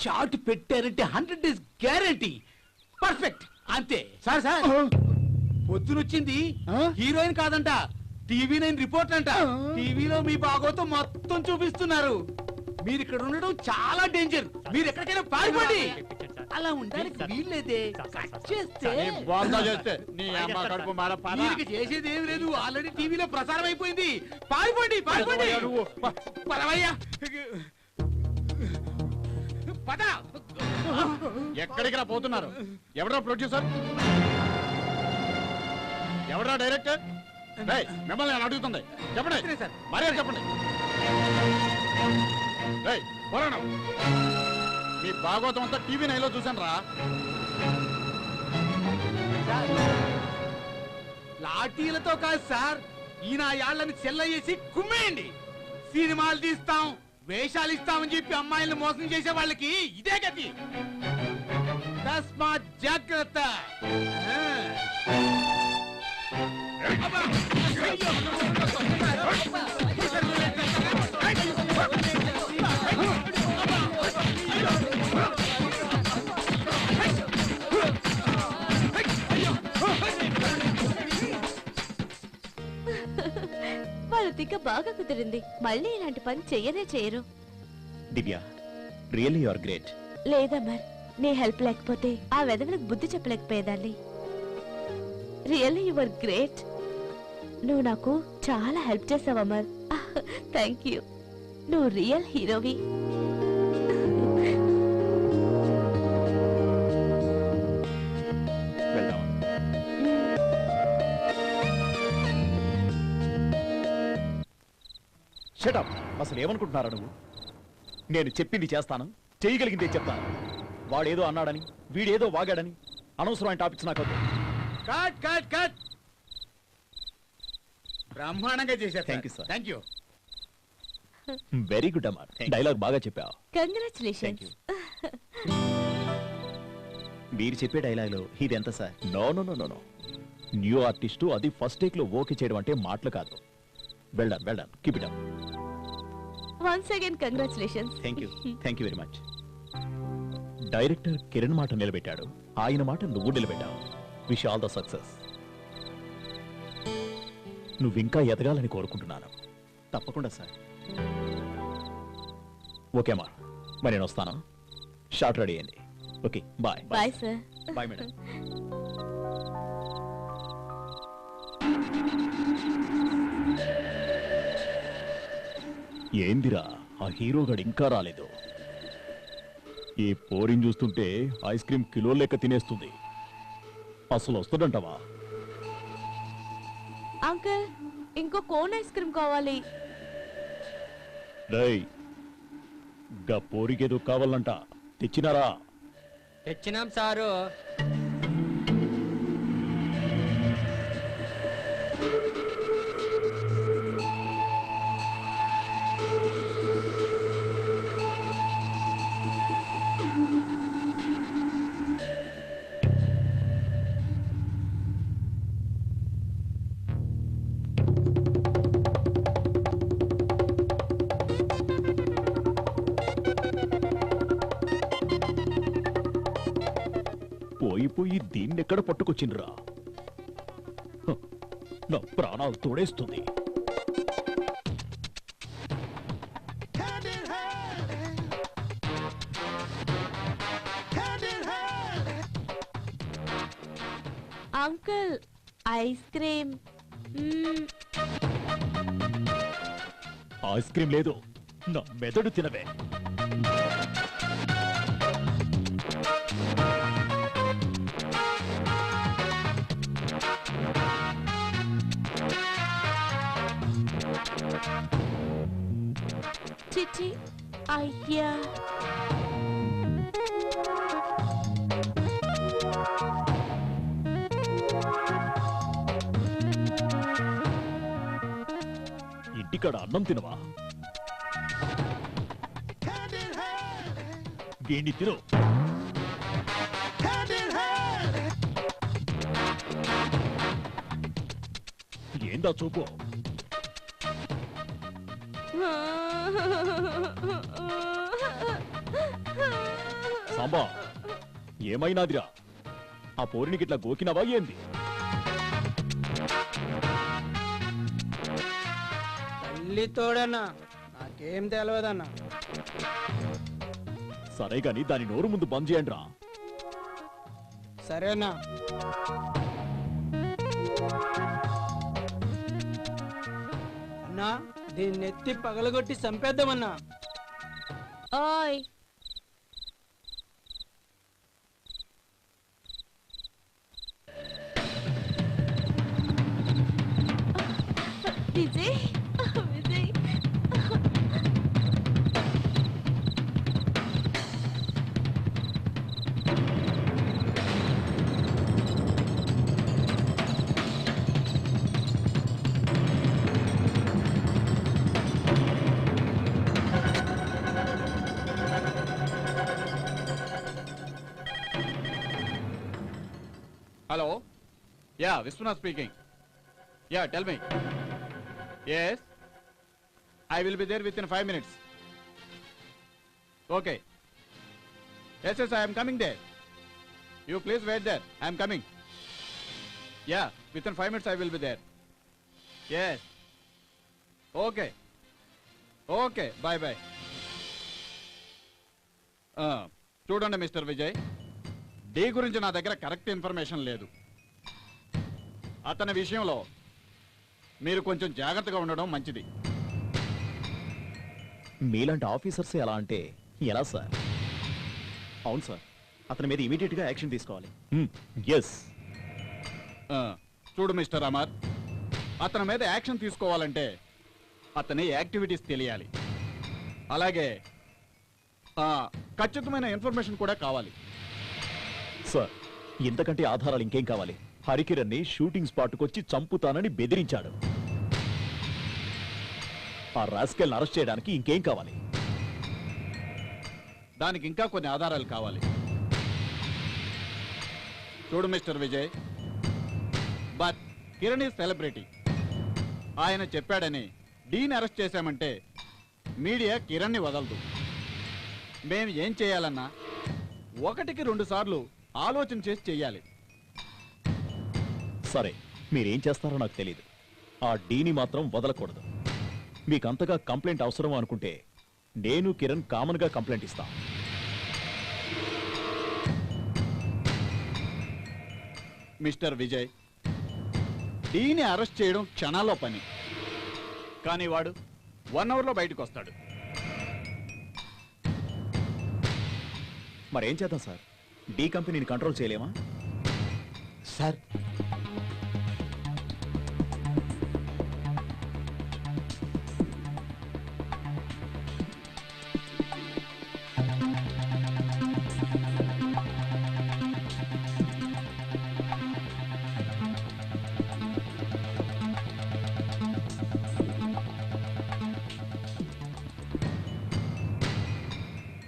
Shot పెట్టారంటే 100 days guarantee. Perfect అంతే. Sir sir పొద్దునొచ్చింది heroine కాదంట, TV9 రిపోర్ట్ అంట. టీవీలో మీ బాగోతో మొత్తం చూపిస్తున్నారు. మీరు ఇక్కడ ఉండడం చాలా డేంజర్. మీరు ఎక్కడికైనా పారిపోండి. అలా ఉండడానికి వీల్లేదే. మీరు చేసేది ఏమి లేదు. ఆల్రెడీ టీవీలో ప్రసారం అయిపోయింది. పారిపోండి పారిపోండి. పరవయ్యా పద. ఎక్కడికి పోతున్నారు? ఎవడా ప్రొడ్యూసర్, ఎవడా డైరెక్టర్? మిమ్మల్ని నేను అడుగుతుంది, చెప్పండి. మరే చెప్పండి. మీ భాగవతం అంతా TV9లో చూసాను రా. లాఠీలతో కాదు సార్, ఈయన యాళ్ళని చెల్లయ్యేసి కుమ్మేయండి. సినిమాలు తీస్తాం, వేషాలు ఇస్తామని చెప్పి అమ్మాయిలను మోసం చేసే వాళ్ళకి ఇదే గతి. తస్మాత్ జాగ్రత్త. వాళ్ళ తిక్క బాగా కుదిరింది. మళ్ళీ ఇలాంటి పని చెయ్యనే చేయరు. Divya, really you are great. లేదమ్మా, నీ హెల్ప్ లేకపోతే ఆ వెధవలకు బుద్ధి చెప్పలేకపోయేదాన్ని. Really you are great. నువ్వు నాకు చాలా హెల్ప్ చేసావమ్మా. Thank you. నువ్వు రియల్ హీరోవి. షటప్. అసలు ఏమనుకుంటున్నారా నువ్వు? నేను చెప్పింది చేస్తాను, చేయగలిగిందే చెప్తాను. వాడేదో అన్నాడని, వీడేదో వాగాడని అనవసరమైన టాపిక్స్ నాకు వద్దు. Cut cut cut. బ్రహ్మాండంగా చేశారు. Thank you sir. Thank you. Very good అమ్మా, డైలాగ్ బాగా చెప్పావు. కంగ్రాచులేషన్స్. మీరు చెప్పే డైలాగ్ లో ఇది ఎంత sir? No no no no no. New artist, అది ఫస్ట్ టేక్ లో ఓకే చేయడం అంటే మాటలు కాదు. Well done, well done. Keep it up. Once again congratulations. Thank you very much. Director Kiran మాట నిలబెట్టాడు, ఆయన మాట నువ్వు నిలబెట్టావు. Wish all the success. నువ్వు ఇంకా ఎదగాలని కోరుకుంటున్నాను. తప్పకుండా సార్. ఓకే అమ్మా, మరి నేను వస్తాను. షార్ట్ రెడీ అయ్యింది. Okay, bye. Bye sir. Bye madam. ఏందిరా ఆ హీరోగాడు ఇంకా రాలేదు? ఈ పోరిని చూస్తుంటే ఐస్ క్రీమ్ కిలో లెక్క తినేస్తుంది. అసలు వస్తుందంటావా? అంకుల్, ఇంకో కోన్ ఐస్ క్రీమ్ కావాలి. డై గా పోరికేదో కావాలంట, తెచ్చినారా? తెచ్చినాం సారు. పోయి దీన్నెక్కడ పట్టుకొచ్చిండ్రా? నా ప్రాణాలు తోడేస్తుంది. Uncle, ice cream. Ice cream లేదు, నా మెదడు తినవే. చిచి, అయ్యా. ఇంటికాడ అన్నం తినవా? గేండి తిను. ఏందా చూపు? సాంబా ఏమైనాదిరా? ఆ పోరినికి ఇట్లా గోకినవా ఏంది? తల్లి తోడన్నా నాకేం తెలియదన్నా. సరే గాని దాని నోరు ముందు బంద్ చేయండి రా. సరేనా? అన్నా దీన్ని ఎత్తి పగలగొట్టి చంపేద్దామన్నా. ఓయ్ Vijay Vijay Hello? Yeah, Vishwanath speaking. Yeah, tell me. Yes? I will be there within 5 minutes. Okay. Yes, I am coming there. You please wait there. I am coming. Yeah, within 5 minutes I will be there. Yes. Okay. Okay, bye. చూడండి mister Vijay, day గురించి నా దగ్గర correct information లేదు. అతని విషయంలో మీరు కొంచెం జాగ్రత్తగా ఉండడం మంచిది. మీలాంటి ఆఫీసర్సే ఎలా అంటే ఎలా సార్? అవును సార్, అతని మీద ఇమీడియట్ గా యాక్షన్ తీసుకోవాలి. ఎస్. చూడు మిస్టర్ అమర్, అతని మీద యాక్షన్ తీసుకోవాలంటే అతని యాక్టివిటీస్ తెలియాలి. అలాగే ఖచ్చితమైన ఇన్ఫర్మేషన్ కూడా కావాలి. సార్, ఇంతకంటే ఆధారాలు ఇంకేం కావాలి? హరికిరణ్ ని షూటింగ్ స్పాట్ కొచ్చి చంపుతానని బెదిరించాడు. ఆ రాస్కెల్ అరెస్ట్ చేయడానికి ఇంకేం కావాలి? దానికి ఇంకా కొన్ని ఆధారాలు కావాలి. చూడు mister Vijay, but Kiran is celebrity. ఆయన చెప్పాడని డీన్ అరెస్ట్ చేశామంటే మీడియా కిరణ్ని వదలదు. మేము ఏం చేయాలన్నా 1కి 2 సార్లు ఆలోచన చేసి చెయ్యాలి. సరే, మీరేం చేస్తారో నాకు తెలియదు. ఆ డీని మాత్రం వదలకూడదు. మీకంతగా కంప్లైంట్ అవసరం అనుకుంటే నేను కిరణ్ కామన్ గా కంప్లైంట్ ఇస్తా. మిస్టర్ విజయ్, డీని అరెస్ట్ చేయడం క్షణాల్లో పని, కానీ వాడు 1 అవర్లో బయటకు వస్తాడు. మరేం చేద్దాం సార్? డీ కంపెనీని కంట్రోల్ చేయలేమా? Sir,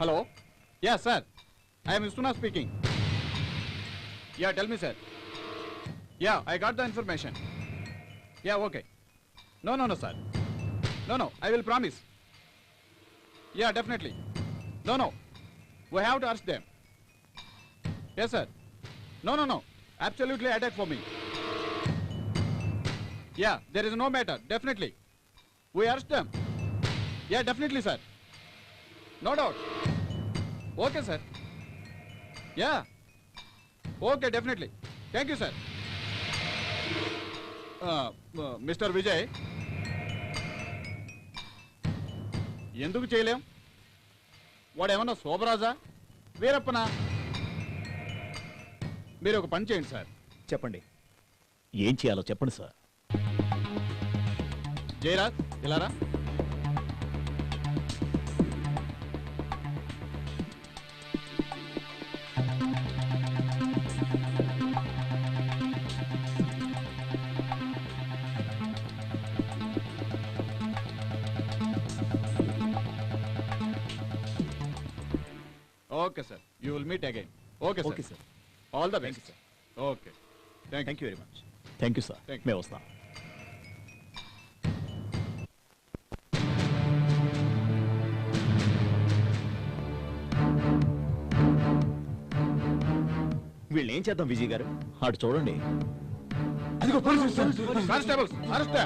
hello. Yeah sir, I am Vishwanath speaking. Yeah, tell me, sir. Yeah, I got the information. Yeah, okay. No, sir. No, I will promise. Yeah, definitely. No. We have to ask them. Yes, sir. No. Absolutely attack for me. Yeah, there is no matter. Definitely. We ask them. Yeah, definitely, sir. No doubt. Okay, sir. Yeah. Okay, definitely. Thank you, sir. Mr. Vijay, ఎందుకు చేయలేం? వాడేమన్నా శోభరాజా, వీరప్పనా? మీరు ఒక పని చేయండి sir. చెప్పండి, ఏం చేయాలో చెప్పండి సార్. జయరాజ్, ఇలారా. Okay, sir. You will meet again. Okay, sir. Okay, sir. All the Thank best. you, sir. Okay. Thank you very much. Thank you sir. Thank you. మేము వస్తాం. వీళ్ళు ఏం చేద్దాం విజయ్ గారు? అటు చూడండి. అదిగో పోలీసు కానిస్టేబుల్స్ అరెస్ట్